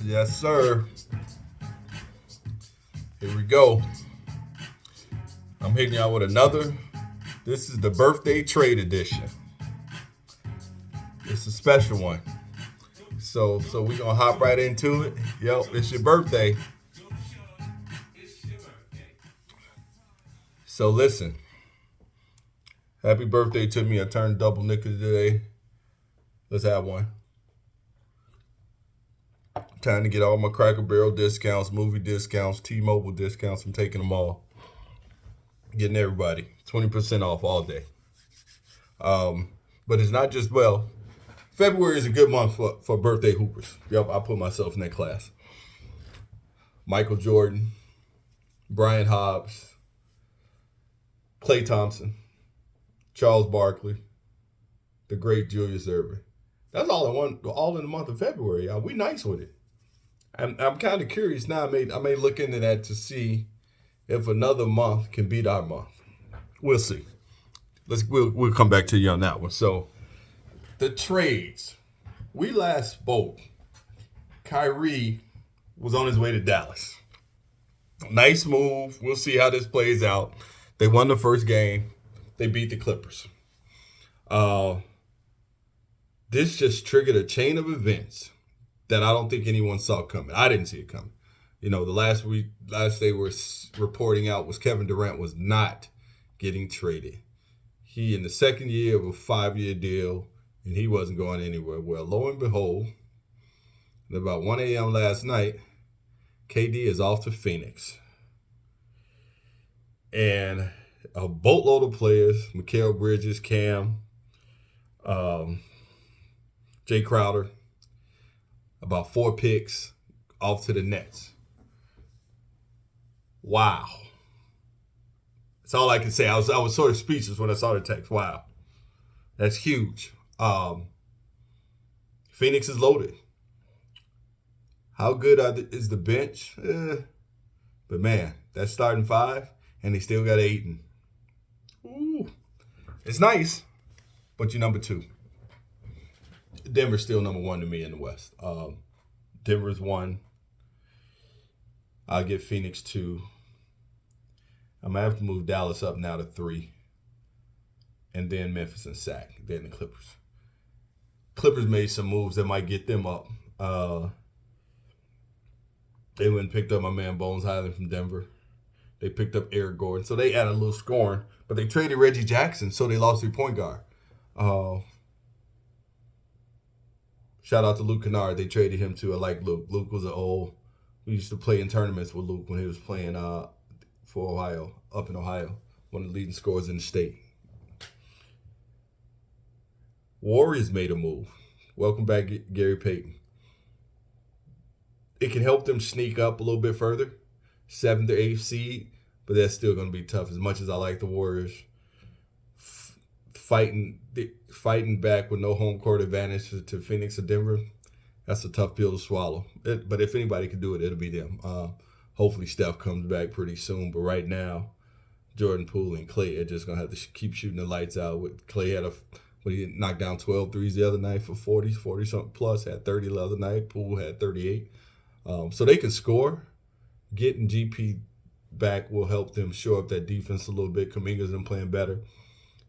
Yes, sir. Here we go. I'm hitting y'all with another. This is the birthday trade edition. It's a special one. So we're gonna hop right into it. Yo, it's your birthday. So listen. Happy birthday to me. I turned double nickel today. Let's have one. Time to get all my Cracker Barrel discounts, movie discounts, T-Mobile discounts. I'm taking them all. Getting everybody 20% off all day. But it's not just, February is a good month for birthday hoopers. Yep, I put myself in that class. Michael Jordan, Brian Hobbs, Klay Thompson, Charles Barkley, the great Julius Erving. That's all in the month of February. We nice with it. I'm kind of curious now. I may look into that to see if another month can beat our month. We'll see. We'll come back to you on that one. So the trades. We last spoke. Kyrie was on his way to Dallas. Nice move. We'll see how this plays out. They won the first game. They beat the Clippers. This just triggered a chain of events that I don't think anyone saw coming. I didn't see it coming. The last they were reporting out was Kevin Durant was not getting traded. He in the second year of a 5-year deal, and he wasn't going anywhere. Well, lo and behold, at about 1 a.m. last night, KD is off to Phoenix. And a boatload of players, Mikal Bridges, Cam, Jay Crowder, about 4 picks off to the Nets. Wow. That's all I can say. I was sort of speechless when I saw the text. Wow. That's huge. Phoenix is loaded. How good is the bench? But man, that's starting 5, and they still got Ayton. Ooh. It's nice, but you're number 2. Denver's still number 1 to me in the West. Denver's 1. I'll get Phoenix 2. I'm going to have to move Dallas up now to 3. And then Memphis and Sac. Then the Clippers. Clippers made some moves that might get them up. They went and picked up my man Bones Highland from Denver. They picked up Eric Gordon. So they added a little scoring. But they traded Reggie Jackson, so they lost their point guard. Shout out to Luke Kennard. They traded him to. I like Luke. Luke was we used to play in tournaments with Luke when he was playing for Ohio, up in Ohio. One of the leading scorers in the state. Warriors made a move. Welcome back, Gary Payton. It can help them sneak up a little bit further, 7th or 8th seed, but that's still going to be tough. As much as I like the Warriors, fighting back with no home court advantage to Phoenix or Denver, that's a tough pill to swallow. But if anybody can do it, it'll be them. Hopefully Steph comes back pretty soon. But right now, Jordan Poole and Klay are just going to have to keep shooting the lights out. Klay had he knocked down 12 threes the other night for 40-something plus, had 30 the other night. Poole had 38. So they can score. Getting GP back will help them shore up that defense a little bit. Kuminga's been playing better.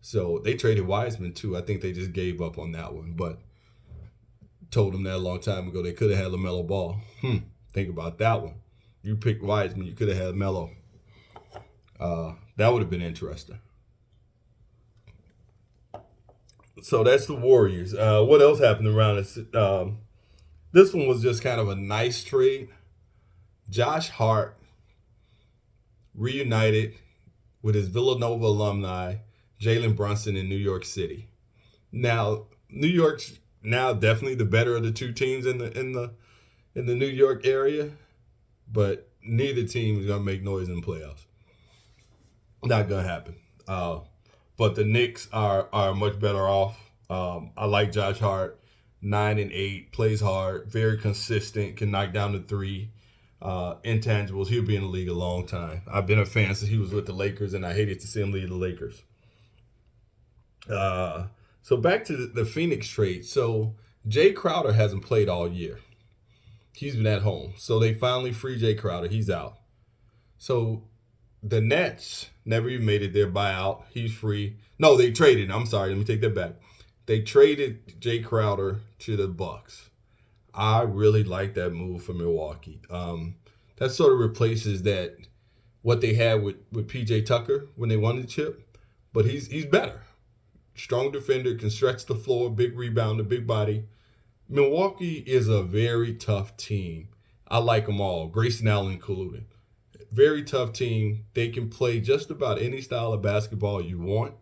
So they traded Wiseman too. I think they just gave up on that one, but told them that a long time ago. They could have had LaMelo Ball. Think about that one. You picked Wiseman, you could have had Melo. That would have been interesting. So that's the Warriors. What else happened around this? This one was just kind of a nice trade. Josh Hart reunited with his Villanova alumni, Jalen Brunson in New York City. Now, New York's now definitely the better of the two teams in the New York area, but neither team is gonna make noise in the playoffs. Not gonna happen. But the Knicks are much better off. I like Josh Hart, 9 and 8, plays hard, very consistent, can knock down the 3. Intangibles. He'll be in the league a long time. I've been a fan since he was with the Lakers, and I hated to see him leave the Lakers. So back to the Phoenix trade. So Jay Crowder hasn't played all year. He's been at home. So they finally free Jay Crowder. He's out. So the Nets never even made it their buyout. He's free. No, they traded. I'm sorry. Let me take that back. They traded Jay Crowder to the Bucks. I really like that move for Milwaukee. That sort of replaces that what they had with PJ Tucker when they won the chip. But he's better. Strong defender, can stretch the floor, big rebounder, big body. Milwaukee is a very tough team. I like them all. Grayson Allen included. Very tough team. They can play just about any style of basketball you want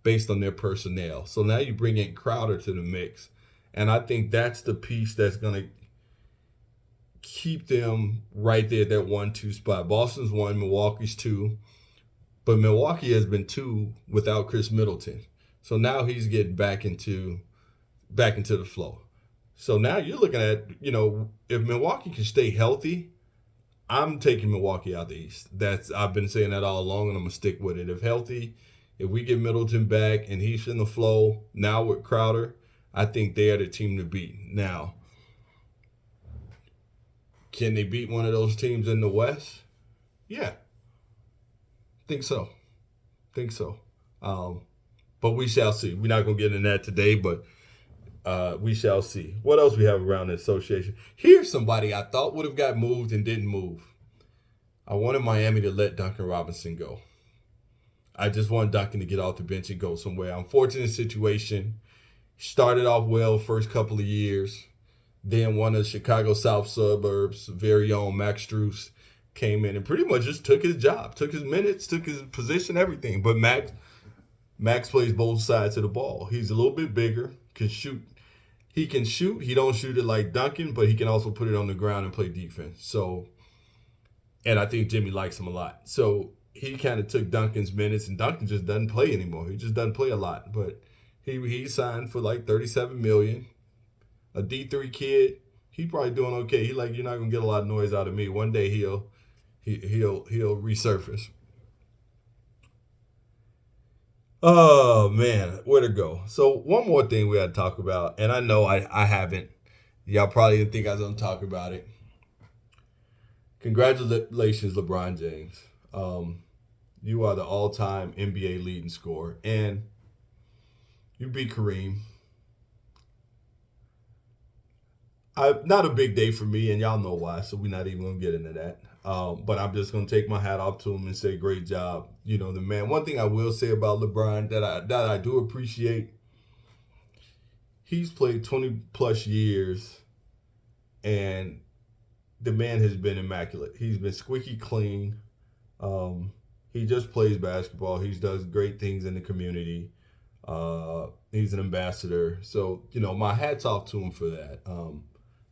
based on their personnel. So now you bring in Crowder to the mix. And I think that's the piece that's going to keep them right there at that 1-2 spot. Boston's 1, Milwaukee's 2. But Milwaukee has been 2 without Chris Middleton. So now he's getting back into the flow. So now you're looking at, if Milwaukee can stay healthy, I'm taking Milwaukee out the East. I've been saying that all along, and I'm going to stick with it. If healthy, if we get Middleton back and he's in the flow, now with Crowder, I think they are the team to beat. Now, can they beat one of those teams in the West? Yeah. Think so. But we shall see. We're not going to get into that today, but we shall see. What else we have around the association? Here's somebody I thought would have got moved and didn't move. I wanted Miami to let Duncan Robinson go. I just wanted Duncan to get off the bench and go somewhere. Unfortunate situation. Started off well first couple of years. Then one of the Chicago South suburbs, very own Max Strus, came in and pretty much just took his job, took his minutes, took his position, everything. But Max plays both sides of the ball. He's a little bit bigger, can shoot. He can shoot. He don't shoot it like Duncan, but he can also put it on the ground and play defense. So, and I think Jimmy likes him a lot. So he kind of took Duncan's minutes, and Duncan just doesn't play anymore. He just doesn't play a lot. But he signed for like $37 million. A D3 kid, he probably doing okay. He like, you're not gonna get a lot of noise out of me. One day he'll resurface. Oh man, where to go? So one more thing we had to talk about, and I know I haven't. Y'all probably didn't think I was gonna talk about it. Congratulations, LeBron James. You are the all-time NBA leading scorer, and you beat Kareem. Not a big day for me, and y'all know why, so we're not even going to get into that. But I'm just going to take my hat off to him and say, great job. The man. One thing I will say about LeBron that I do appreciate, he's played 20-plus years, and the man has been immaculate. He's been squeaky clean. He just plays basketball. He does great things in the community. He's an ambassador. So, my hat's off to him for that.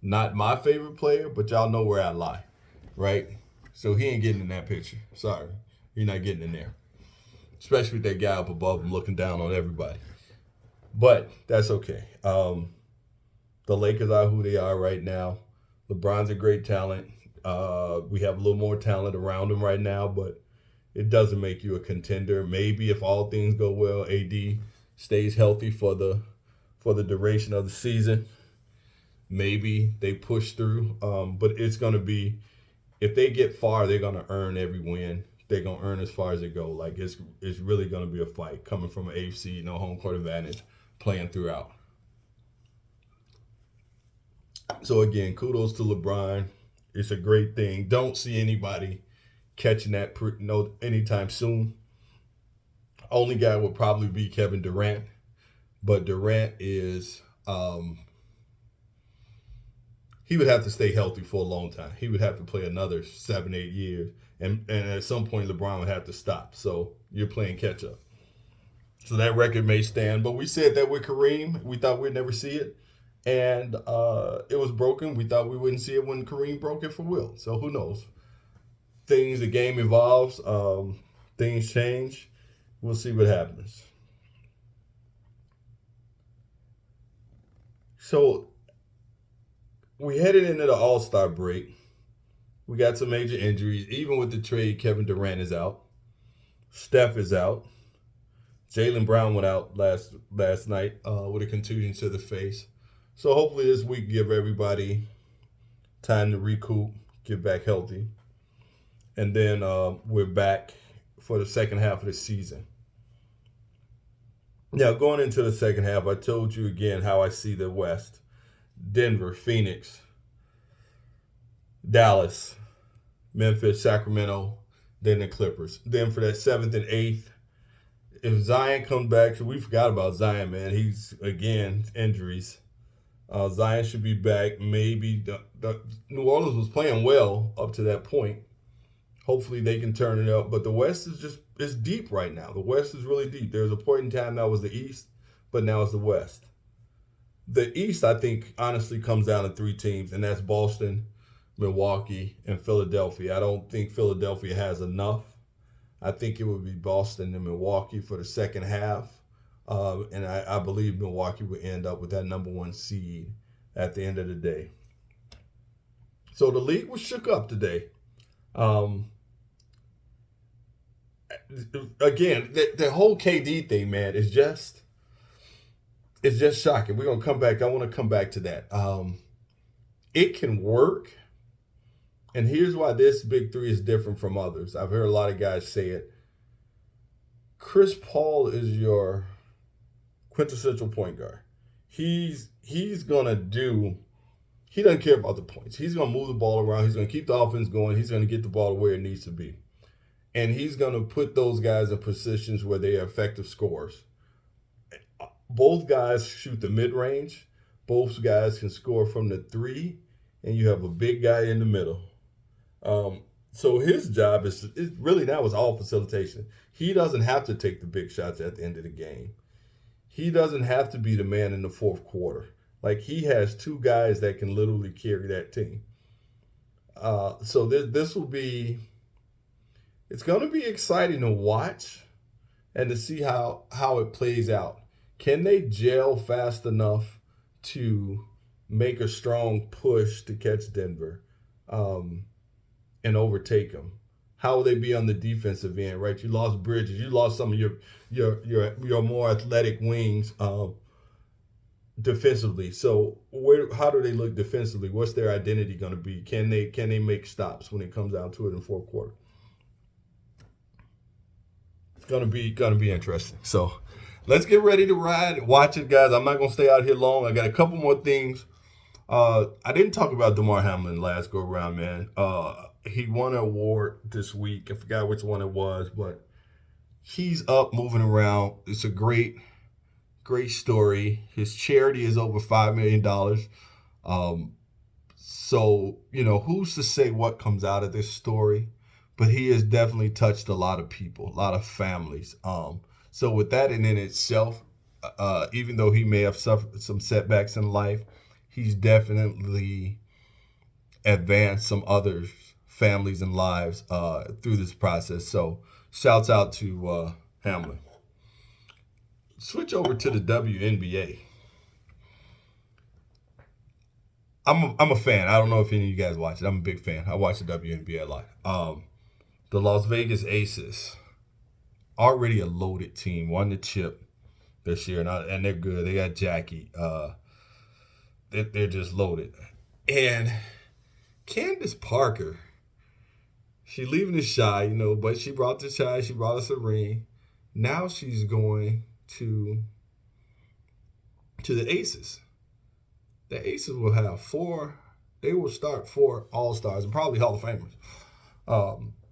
Not my favorite player, but y'all know where I lie, right? So he ain't getting in that picture. Sorry. You're not getting in there. Especially with that guy up above him looking down on everybody. But that's okay. The Lakers are who they are right now. LeBron's a great talent. We have a little more talent around him right now, but it doesn't make you a contender. Maybe if all things go well, AD stays healthy for the duration of the season. Maybe they push through, but it's going to be, if they get far, they're going to earn every win. They're going to earn as far as they go. Like, it's really going to be a fight coming from an AFC, home court advantage, playing throughout. So, again, kudos to LeBron. It's a great thing. Don't see anybody catching that anytime soon. Only guy would probably be Kevin Durant, but Durant is he would have to stay healthy for a long time. He would have to play another 7-8 years, and at some point LeBron would have to stop. So you're playing catch up. So that record may stand, but we said that with Kareem, we thought we'd never see it, and it was broken. We thought we wouldn't see it when Kareem broke it for Will. So who knows? The game evolves, things change. We'll see what happens. So we headed into the All-Star break. We got some major injuries. Even with the trade, Kevin Durant is out. Steph is out. Jaylen Brown went out last night with a contusion to the face. So hopefully this week give everybody time to recoup, get back healthy, and then we're back for the second half of the season. Now, going into the second half, I told you again how I see the West: Denver, Phoenix, Dallas, Memphis, Sacramento, then the Clippers. Then for that seventh and eighth, if Zion comes back, we forgot about Zion, man. He's, again, injuries. Zion should be back. Maybe the New Orleans was playing well up to that point. Hopefully they can turn it up. But the West is it's deep right now. The West is really deep. There was a point in time that was the East, but now it's the West. The East, I think, honestly comes down to three teams, and that's Boston, Milwaukee, and Philadelphia. I don't think Philadelphia has enough. I think it would be Boston and Milwaukee for the second half. And I believe Milwaukee would end up with that number one seed at the end of the day. So the league was shook up today. Again, the whole KD thing, man, is just shocking. We're going to come back. I want to come back to that. It can work. And here's why this big three is different from others. I've heard a lot of guys say it. Chris Paul is your quintessential point guard. He's gonna do. He doesn't care about the points. He's gonna move the ball around. He's gonna keep the offense going. He's gonna get the ball where it needs to be, and he's gonna put those guys in positions where they are effective scorers. Both guys shoot the mid range. Both guys can score from the three, and you have a big guy in the middle. So his job is really now is all facilitation. He doesn't have to take the big shots at the end of the game. He doesn't have to be the man in the fourth quarter. Like, he has two guys that can literally carry that team. So this will be, it's going to be exciting to watch and to see how it plays out. Can they gel fast enough to make a strong push to catch Denver and overtake them? How will they be on the defensive end, right? You lost Bridges. You lost some of your more athletic wings defensively. So how do they look defensively? What's their identity going to be? Can they make stops when it comes down to it in the fourth quarter? It's gonna be interesting. So let's get ready to ride. Watch it, guys. I'm not gonna stay out here long. I got a couple more things. I didn't talk about Damar Hamlin last go around, man. He won an award this week. I forgot which one it was, but he's up, moving around. It's a great story. His charity is over $5 million. So, who's to say what comes out of this story? But he has definitely touched a lot of people, a lot of families. So with that in itself, even though he may have suffered some setbacks in life, he's definitely advanced some others' families and lives through this process. So shouts out to Hamlin. Switch over to the WNBA. I'm a fan. I don't know if any of you guys watch it. I'm a big fan. I watch the WNBA a lot. The Las Vegas Aces, already a loaded team, won the chip this year, and they're good. They got Jackie. They're just loaded. And Candace Parker, she's leaving the Shy, but she brought the Shy. She brought us a ring. Now she's going to the Aces. The Aces will have they will start 4 All-Stars and probably Hall of Famers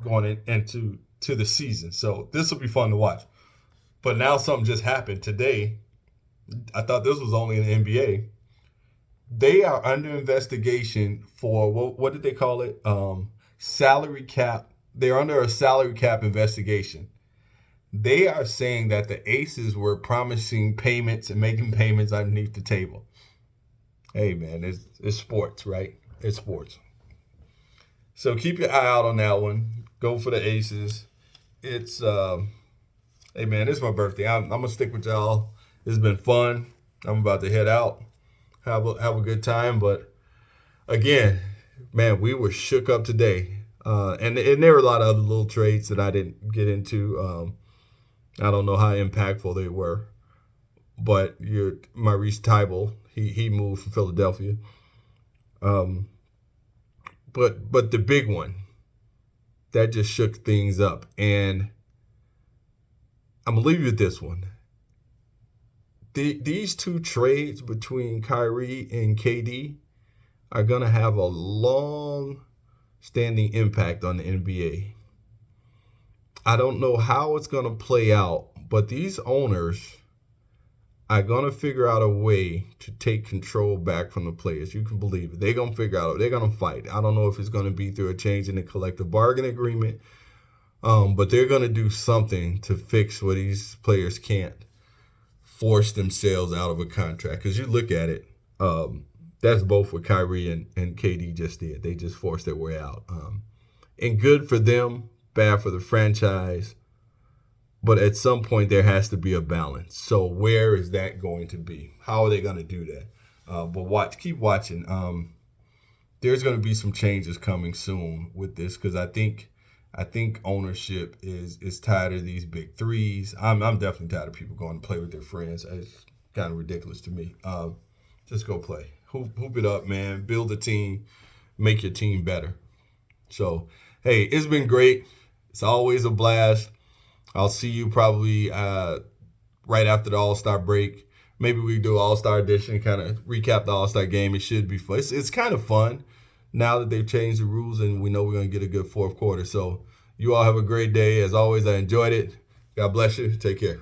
going into the season. So this will be fun to watch. But now something just happened today. I thought this was only in the NBA. They are under investigation for, what did they call it? Salary cap. They're under a salary cap investigation. They are saying that the Aces were promising payments and making payments underneath the table. Hey, man, it's sports, right? It's sports. So keep your eye out on that one. Go for the Aces. It's, hey, man, it's my birthday. I'm going to stick with y'all. It's been fun. I'm about to head out. Have a good time. But, again, man, we were shook up today. And there were a lot of other little trades that I didn't get into. I don't know how impactful they were. But Maurice Tybalt, he moved from Philadelphia. but the big one that just shook things up, and I'm gonna leave you with this one. These two trades between Kyrie and KD are gonna have a long-standing impact on the NBA. I don't know how it's gonna play out, but these owners are gonna figure out a way to take control back from the players. You can believe it. They're gonna figure out. They're gonna fight. I don't know if it's gonna be through a change in the collective bargaining agreement, but they're gonna do something to fix where these players can't force themselves out of a contract. Because you look at it, that's both what Kyrie and KD just did. They just forced their way out. And good for them, bad for the franchise. But at some point, there has to be a balance. So where is that going to be? How are they going to do that? But keep watching. There's going to be some changes coming soon with this because I think ownership is tired of these big threes. I'm definitely tired of people going to play with their friends. It's kind of ridiculous to me. Just go play. Hoop it up, man. Build a team. Make your team better. So, hey, it's been great. It's always a blast. I'll see you probably right after the All-Star break. Maybe we do All-Star edition, kind of recap the All-Star game. It should be fun. It's kind of fun now that they've changed the rules and we know we're going to get a good fourth quarter. So you all have a great day. As always, I enjoyed it. God bless you. Take care.